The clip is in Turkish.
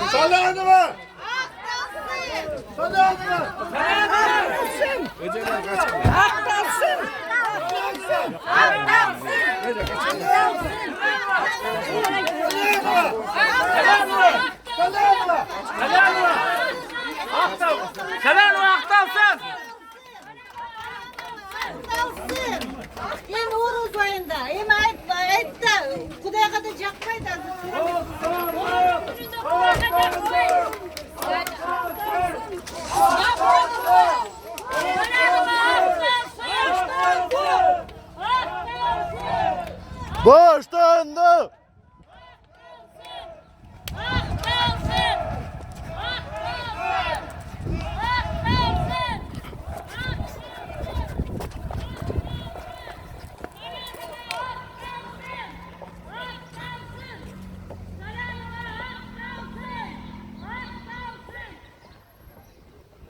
Sallandı mı? Sallandı mı? Aktansın. Hem Uğur uzayında, hem ayıp da, kudaya kadar yakmaydı.